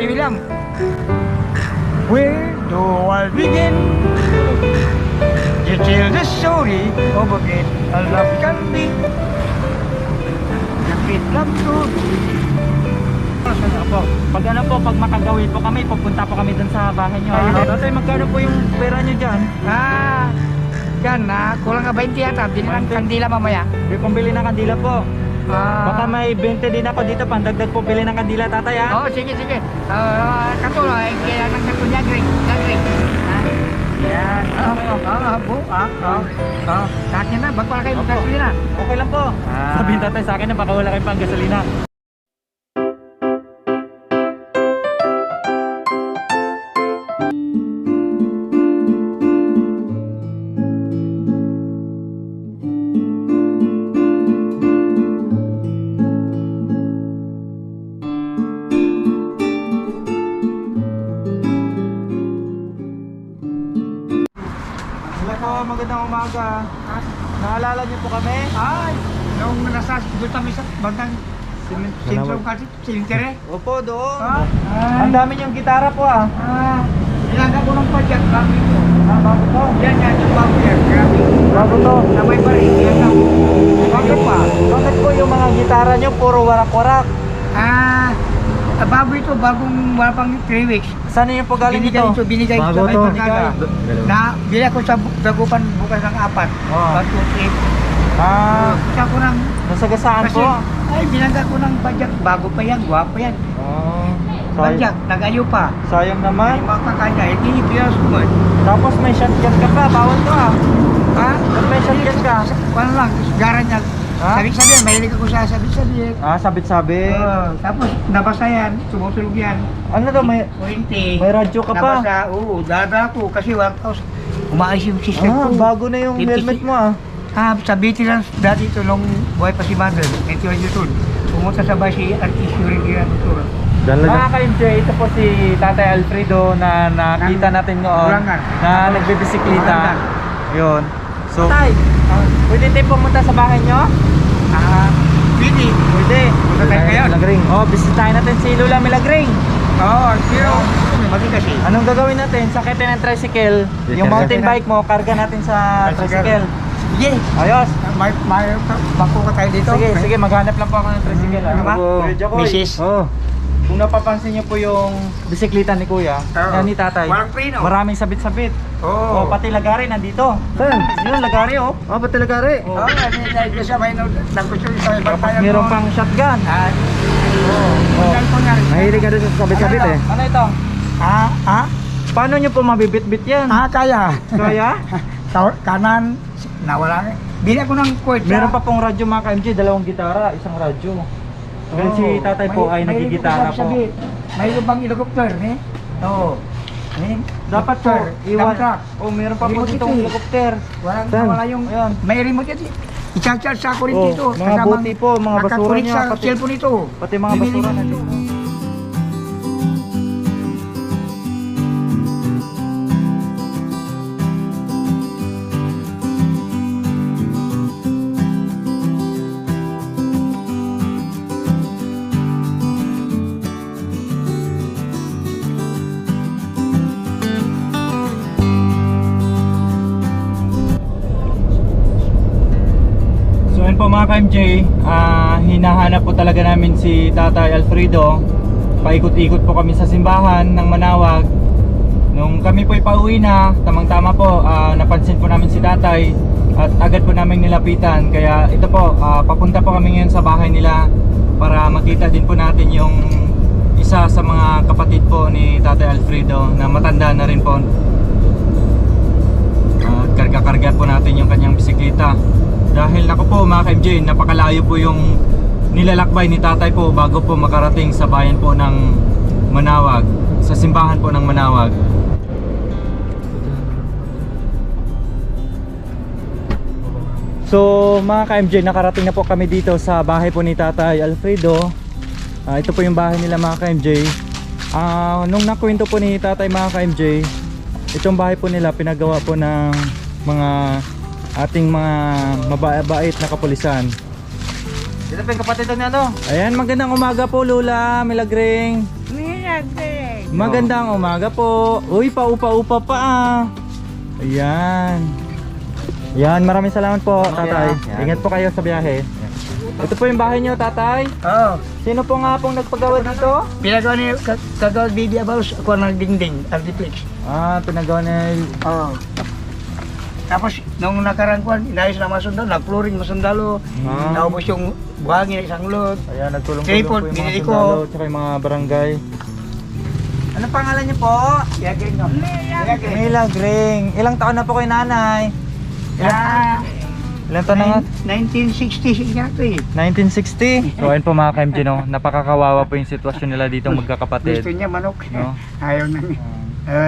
Bilang. Where do I begin? You tell the story of a great love can be. The great love to be. Pag ano po, pag makagawi po kami, pupunta po kami dun sa bahay nyo. Tatay, magkano po yung pera nyo dyan? Yan kulang ka 20 yata. Bili ng kandila mamaya. Pambili ng kandila po. Baka may 20 din ako dito, pandagdag po bili ng kandila, tatay ha? Oo, sige. Katulad, kaya ng katunya, green. Yan. Sa akin na, ba't wala kayo magkasulina? Okay lang po. Sabihin tatay sa akin na baka wala kayong pang gasolina. Magandang umaga. Naalala niyo po kami? Ay, nung nasa doon kami sa bandang sentrum kasi, cemetery. Opo, doon. Ay. Ang dami niyong gitara po Ilaga ko ng padyak, grabe ito. Bago to. Yan, yung bago yan, grabe. Bago to. Sabay pa rin, yan lang. Bago pa. Bakit po yung mga gitara niyo puro warak-warak? Bago ito, bagong wala pang 3 weeks. Saan niyo po galing ito? Binigay Bago sa to. barkada. Bili ako sa Dagupan bukas ng 4. Bago 3. Isa ko ng... Nasagasaan Kasi, po? ay, binangga ko ng padyak. Bago pa yan, gwapo yan. Padyak, nagayo pa. Sayang Ay, naman. makakanya, hindi pilas ko man. Tapos may shotgun ka pa, bawal to Ba't may shotgun ka? Ano lang, garan niya. Sabit-sabit, mahilig ako sa sabit-sabit. Sabit-sabit. Tapos, nabasa yan, sumusulog yan. Ano daw, may 20. radyo ka pa? Nabasa, dada ko, kasi 1,000. Umaayos yung system ko. Bago na yung 56. helmet mo Sa veterans dati ito nung buhay pa si Mother, 91 years old. Pumunta sa bahay si Artist Yuring Girantura. Mga ka-MJ, ito po si Tatay Alfredo na nakita natin noon na nagbibisiklita. Yun. So, Tay, pwede tayo pumunta sa bahay nyo? Pwede. Pwede. Punta tayo ngayon. Milagring. Bisitahin natin si Lola Milagring. Pero mali kasi. Anong gagawin natin? Sakitin ng tricycle. Yung mountain bike mo, karga natin sa tricycle. Sige. Ayos. May bangko ka tayo dito. Sige, maghanap lang po ako ng tricycle. Diba? Mrs. Kung napapansin niyo po yung bisikleta ni Kuya, yan ni Tatay. Walang preno. Maraming sabit-sabit. Pati lagari nandito. Saan? Yun, lagari Pati lagari. Dahil kasi may nagkusyon sa ibang Tapos meron pang shotgun. Mahilig ka doon sa sabit-sabit eh. Ano ito? Paano niyo po mabibit-bit yan? Kaya. Kaya? Kanan, nawala. Bili ako ng cord. Meron pa pong radyo mga ka-MJ, dalawang gitara, isang radyo. Ngayon si Tatay po ay nagigitara po. May lubang helicopter, eh? Oo. Dapat po, iwan. Meron pa po ditong helicopter. Wala yung, Ayan. may remote yan. I-charge sa kurin dito. Mga buti po, mga basura nakakunik niya. sa cellphone ito. Pati mga basura nandito. Po mga ka-MJ, hinahanap po talaga namin si Tatay Alfredo. Paikot-ikot po kami sa simbahan ng Manawag. Nung kami po ipauwi na, tamang-tama po, napansin po namin si Tatay at agad po namin nilapitan. Kaya ito po, papunta po kami ngayon sa bahay nila para makita din po natin yung isa sa mga kapatid po ni Tatay Alfredo na matanda na rin po. Karga-karga po natin yung kanyang bisikleta. Dahil nako po mga ka-MJ, napakalayo po yung nilalakbay ni Tatay po bago po makarating sa bayan po ng Manawag, sa simbahan po ng Manawag. So mga ka-MJ, nakarating na po kami dito sa bahay po ni Tatay Alfredo. Ito po yung bahay nila mga ka-MJ. Nung nakwento po ni Tatay mga ka-MJ, itong bahay po nila pinagawa po ng mga ating mga mabait na kapulisan. Ito pa yung kapatid ni ano. Ayan, magandang umaga po Lula, Milagring. Magandang umaga po. Uy, paupa-upa pa ah. Ayan. Ayan, maraming salamat po, tatay. Ingat po kayo sa biyahe. Ito po yung bahay niyo, tatay. Oo. Sino po nga pong nagpagawa dito? Pinagawa ni Kagawad Bibi Abaus, ako ng dingding, Artiflex. Ah, pinagawa ni... Oo. Tapos, nung nakarang kuwan, inayos na mga sundalo, nag-flooring mga sundalo, naubos yung buhangin ng isang lot. Ayan, nagtulong-tulong po Tripod, yung mga binili ko. sundalo, tsaka yung mga barangay. Ano pangalan niyo po? Yagring no? Yagring. Milagring. Ilang taon na po kay nanay? Ilang taon na nga? 1960 nga ito eh. 1960. So ayun po mga ka-MJ, no? Napakakawawa po yung sitwasyon nila dito magkakapatid. Gusto niya manok. No? Ayaw na niya.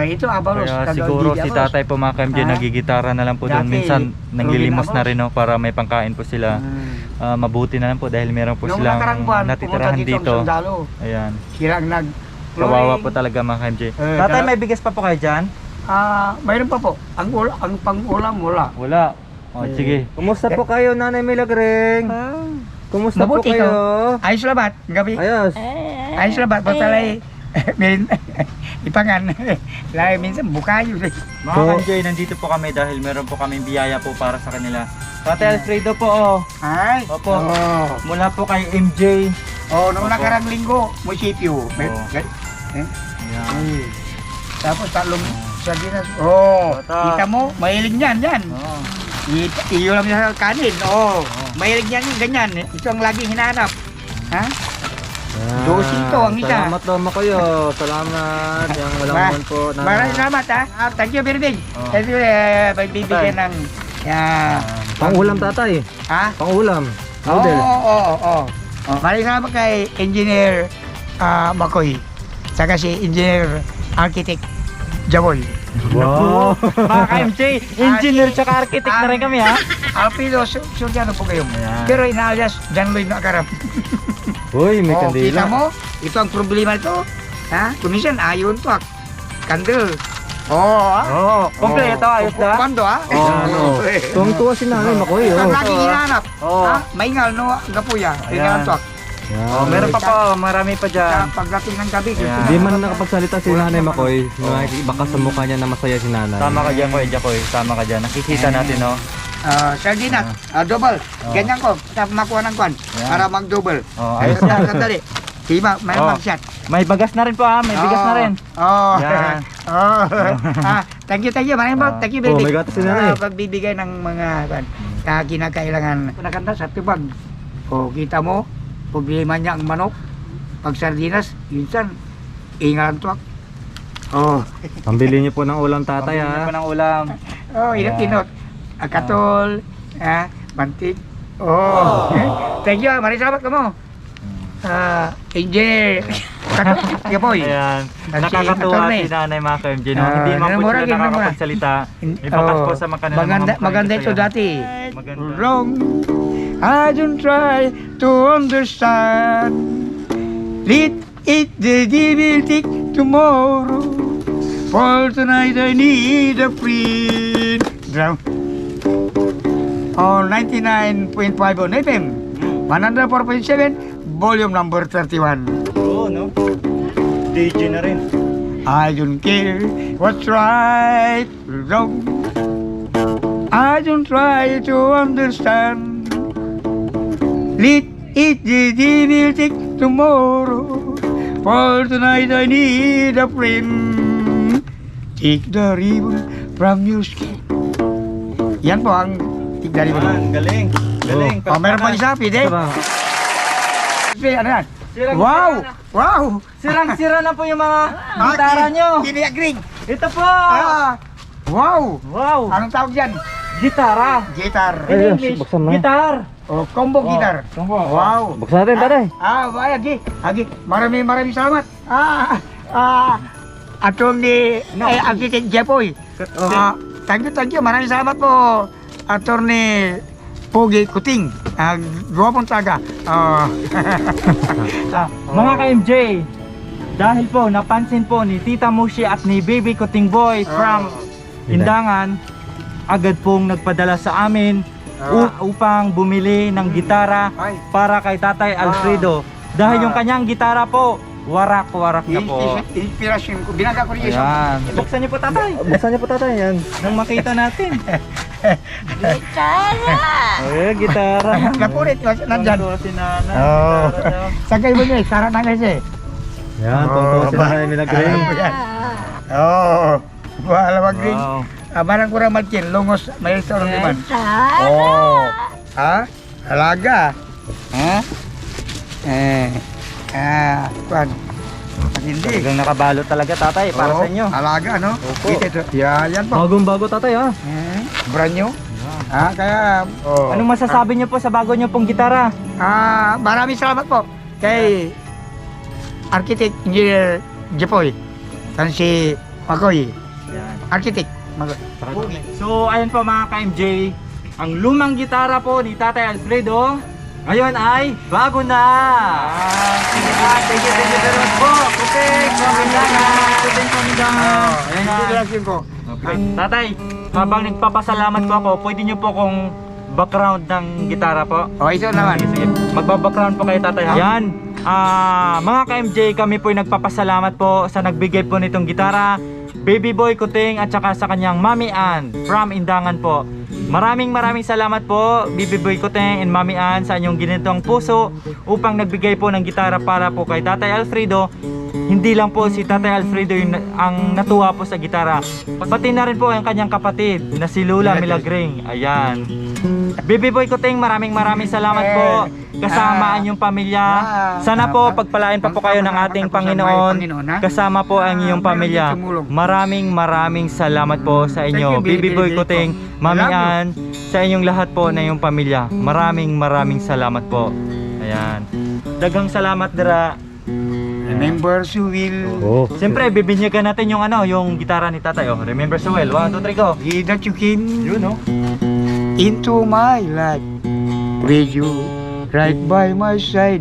Ito Abalos. Kaya siguro si tatay po mga ka-MJ nagigitara na lang po doon. Dati, Minsan nanglilimos na Abalos. rin, no? Para may pangkain po sila. Mabuti na lang po dahil meron po Nung silang nakarang buwan, natitirahan pumunta dito. dito. Ang sundalo. Ayan. Sirang Kawawa po talaga mga ka-MJ. Tatay, dala- may bigas pa po kayo dyan? Mayroon pa po. Ang pang-ulam wala. Wala. O, sige. Kumusta po kayo, Nanay Milagring? Kumusta Mabuti po kayo? Ayos labat. Gabi. Ayos. Ayos labat. Pasalay. Ipangan. Lagi minsan bukayo. Mga So- ka-MJ, nandito po kami dahil meron po kaming biyaya po para sa kanila. Tatay Alfredo po, oh. Ay. Opo. Oh. Mula po kay MJ. Nung Opo. nakarang linggo, munisipyo. Oo. Ayan. Tapos talong sardinas. Oh, Tata. kita mo, mahilig niyan, yan. Oh. Iyo lang niya sa kanin. Oh, mahilig niyan yung ganyan. Ito ang laging hinahanap. Ha? Dosito ang isa. Salamat naman kayo. Salamat. Yung walang Ma- naman po. Maraming salamat ha. Thank you very much. Oh. Thank you, pagbibigyan ng Pang-ulam tatay. Ha? Pang-ulam. Oo, Noodle. oo. Maraming salamat kay Engineer Makoy. Saka si Engineer Architect Jaboy. Wow. Mga ka-MJ, engineer tsaka architect na rin kami ha. Alpido, suryano po kayo. Ayan. Pero inalias, John Lloyd Nakaram. Uy, may Kita kandila. mo, ito ang problema ito. Ha? Kumisan, ayon to. Candle. Oh, kompleto, ayos na. Kwando ha? Ano? Tuwang-tuwa si Nanay Makoy. Ito ang Oh. laging hinahanap. Oo. Ha? Maingal, no? Gapuya. Tingnan to. Oh, meron pa po, marami pa Sa dyan. pagdating ng gabi. Ayan. Hindi man nakapagsalita si Nanay Makoy. Baka sa mukha niya na masaya si Nanay. Tama ka dyan, Kuya Jacoy. Tama ka dyan. Nakikita natin, no? Sardinas, double. Ganyan ko, tapos makuha ng kwan. Ayan. Para mag-double. Oh, ayos Ayos na. na, sandali. Sima, may Oh. mag-shot. May bagas na rin po ha, may bigas na rin. Oh. Yan. Oh. Thank you. Maraming thank you, Oh, baby. may gatas si Nanay. Pagbibigay ng mga kinakailangan. Nakanta sa tibag. O, kita mo, problema niya ang manok. Pag sardinas, minsan, ingalan tuwak. Oh. Pambili niyo po ng ulam tatay Pambili ha. pa ng ulam. Oh, inot-inot. Akatol, mantik. Oh. Thank you, maraming salamat ka mo. Engineer. Kapoy. Ayan, At si nakakatuwa attorney. si Nanay mga ka-MJ, no? Hindi man po mura, sila mura. nakakapagsalita. May bakas po sa mga kanilang maganda, mga maganda ito sa'yo. dati. Maganda. Wrong. I don't try to understand. Let it the devil take tomorrow. For tonight I need a friend. Drum. On 99.5 on FM. 104.7 volume number 31. Oo, no? DJ na rin. I don't care what's right or wrong. I don't try to understand. Let it the devil take tomorrow. For tonight I need a friend. Take the ribbon from your skin. Yan po ang take the ribbon. Ayan, galing. Galing. Oh, meron pa isa, pide. Tara. Ano yan? Sirang- Wow! Wow! Sirang-sira na po yung mga gitara nyo. Kiniagring! Ito po! Wow! Wow! Anong tawag dyan? Gitara! Guitar. Ay, In yes, English, buksan mo. gitar! O, combo guitar. Wow! Buksan natin tatay. Agi. Maraming salamat. Attorney Architect Jepoy. Thank you. Maraming salamat po. Attorney Pogi Kuting. Guwapong taga. Mga ka-MJ, dahil po napansin po ni Tita Mushi at ni Baby Kuting Boy from Indangan, agad pong nagpadala sa amin upang bumili ng gitara Ay. para kay Tatay Alfredo. Dahil yung kanyang gitara po, warak-warak na po. Inspirasyon ko. Binaga ko rin isang. Ayan. Buksan niyo po, Tatay. Buksan niyo po tatay yan. Nang makita natin. Gitara! Ay, gitara. Napulit. Nandyan. Tungtong si Nana. Oh. Gitara daw. Sagay mo niya. Sarap na kasi. Yan, Oh, tungtong sila ba- na yung nag-ring. Oo. Wala mag-green. Wow. Barang kurang magkin. Lungos. May isa rin naman. Gitara! Oh. Ha? Alaga. Ha? Kuan. Hindi. Talagang nakabalot talaga, Tatay, para sa inyo. Alaga, no? Opo. Ito. Yan po. Bagong bago tatay ha. Brand new. Kaya... Oh. Anong masasabi niyo po sa bago niyo pong gitara? Maraming salamat po kay Architect Engineer Jepoy. Kan si Makoy. Architect. So, ayun po mga ka-MJ, ang lumang gitara po ni Tatay Alfredo, ngayon ay bago na! Thank you very much po! Kuting, pamindangan! Kuting, pamindangan! Ayan na. Inspirasyon ko. Okay. Tatay, habang nagpapasalamat po ako, pwede niyo po kung background ng gitara po? Ito naman. Sige, magbabackground po kayo, Tatay, ha? Yan, mga ka-MJ, kami po nagpapasalamat po sa nagbigay po nitong gitara, Baby Boy Kuting at saka sa kanyang Mami Ann from Indangan po. Maraming salamat po, Baby Boy Kuting and Mami Ann, sa inyong ginitong puso upang nagbigay po ng gitara para po kay Tatay Alfredo. Hindi lang po si Tatay Alfredo yung ang natuwa po sa gitara, pati na rin po ang kanyang kapatid na si Lula Milagring. Ayan. Baby Boy Kuting, maraming salamat po. Kasama ang inyong pamilya. Sana po pagpalain pa po kayo ng ating Panginoon. Kasama po ang inyong pamilya. Maraming salamat po sa inyo, Baby Boy Kuting, Mami Ann, sa inyong lahat po na iyong pamilya. Maraming salamat po. Ayan. Daghang salamat dira. Remember so will. Oh. Siyempre, bibinyagan natin yung yung gitara ni Tatay. Oh, remember so well. 1, 2, 3, go. He that you came Yun, no? into my life with you right by my side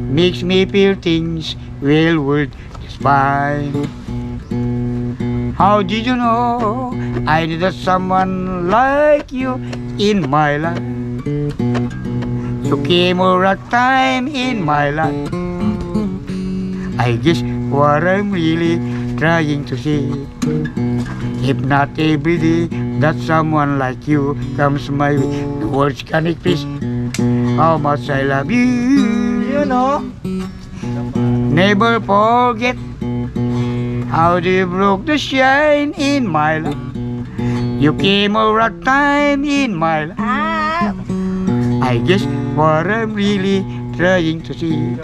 makes me feel things well worth just fine. How did you know I needed someone like you in my life? You came over a time in my life. I guess what I'm really trying to say, if not every day that someone like you comes my way, the words can express how much I love you. You know? Never forget how you broke the shine in my life. You came over a time in my life. I guess what I'm really trying to see,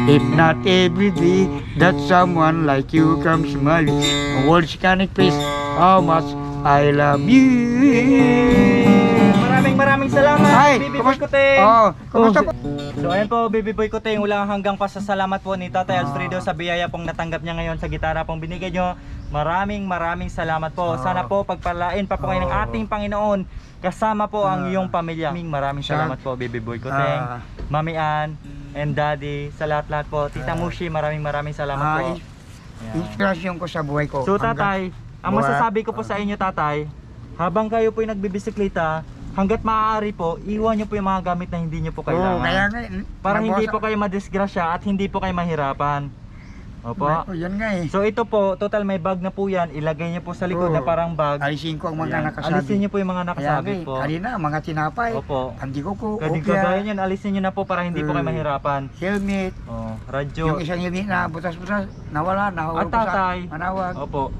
if not every day that someone like you comes my way, the words can express how much I love you. Maraming salamat, Hi, Baby Boy Kuting. kumusta po? So ayan po, Baby Boy Kuting, walang hanggang pasasalamat po ni Tatay Alfredo sa biyaya pong natanggap niya ngayon sa gitara pong binigay nyo. Maraming salamat po. Sana po pagpalain pa po kayo ng ating Panginoon. Kasama po ang iyong pamilya. Maraming salamat po, Baby Boy Kuting, Mami Ann, and Daddy, sa lahat-lahat po. Tita Mushi, maraming salamat po. Ayan. Inspirasyon ko sa buhay ko. So Tatay, ang Buhay. masasabi ko po sa inyo, Tatay, habang kayo po yung nagbibisikleta, hanggat maaari po, iwan nyo po yung mga gamit na hindi nyo po kailangan. kaya nga, Para hindi po kayo madisgrasya at hindi po kayo mahirapan. Opo. Yan nga eh. So ito po, total may bag na po yan. Ilagay nyo po sa likod na parang bag. Alisin ko ang mga Ayan. nakasabi. Alisin nyo po yung mga nakasabit po. Kanina, mga tinapay. Opo. Hindi ko po. Kading kagaya yan, alisin nyo na po para hindi po kayo mahirapan. Helmet. Oh, radyo. Yung isang helmet na butas-butas, nawala. At tatay. Manawag. Opo.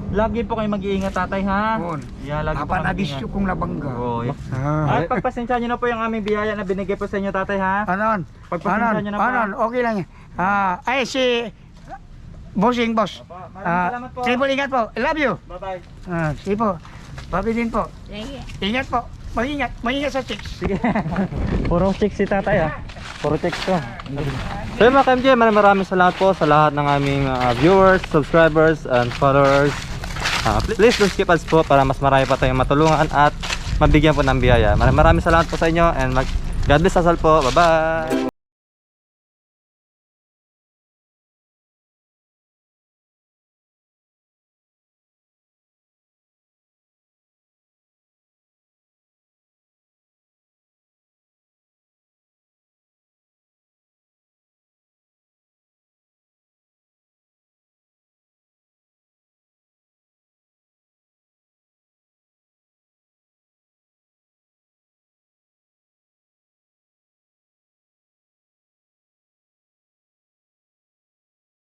Lagi po kayo mag-iingat, Tatay, ha? Yun. Yeah, lagi po kayo Nabisyo mag-iingat. kong labangga. Oh, At pagpasensya nyo na po yung aming biyaya na binigay po sa inyo, Tatay, ha? Anon? Pagpasensya nyo na po. Anon? Okay lang yan. Ay, si Bossing Boss. Maraming salamat po. Triple ingat po. I love you. Bye-bye. Sige po. Papi din po. Sige. Ingat po. Mag-ingat sa chicks. Sige. Puro chicks si Tatay, ha? Puro chicks to. So yun mga ka-MJ, maraming salamat po sa lahat ng aming viewers, subscribers, and followers. Please do skip ads po para mas marami pa tayong matulungan at mabigyan po ng biyaya. Maraming salamat po sa inyo and God bless us all po. Bye bye!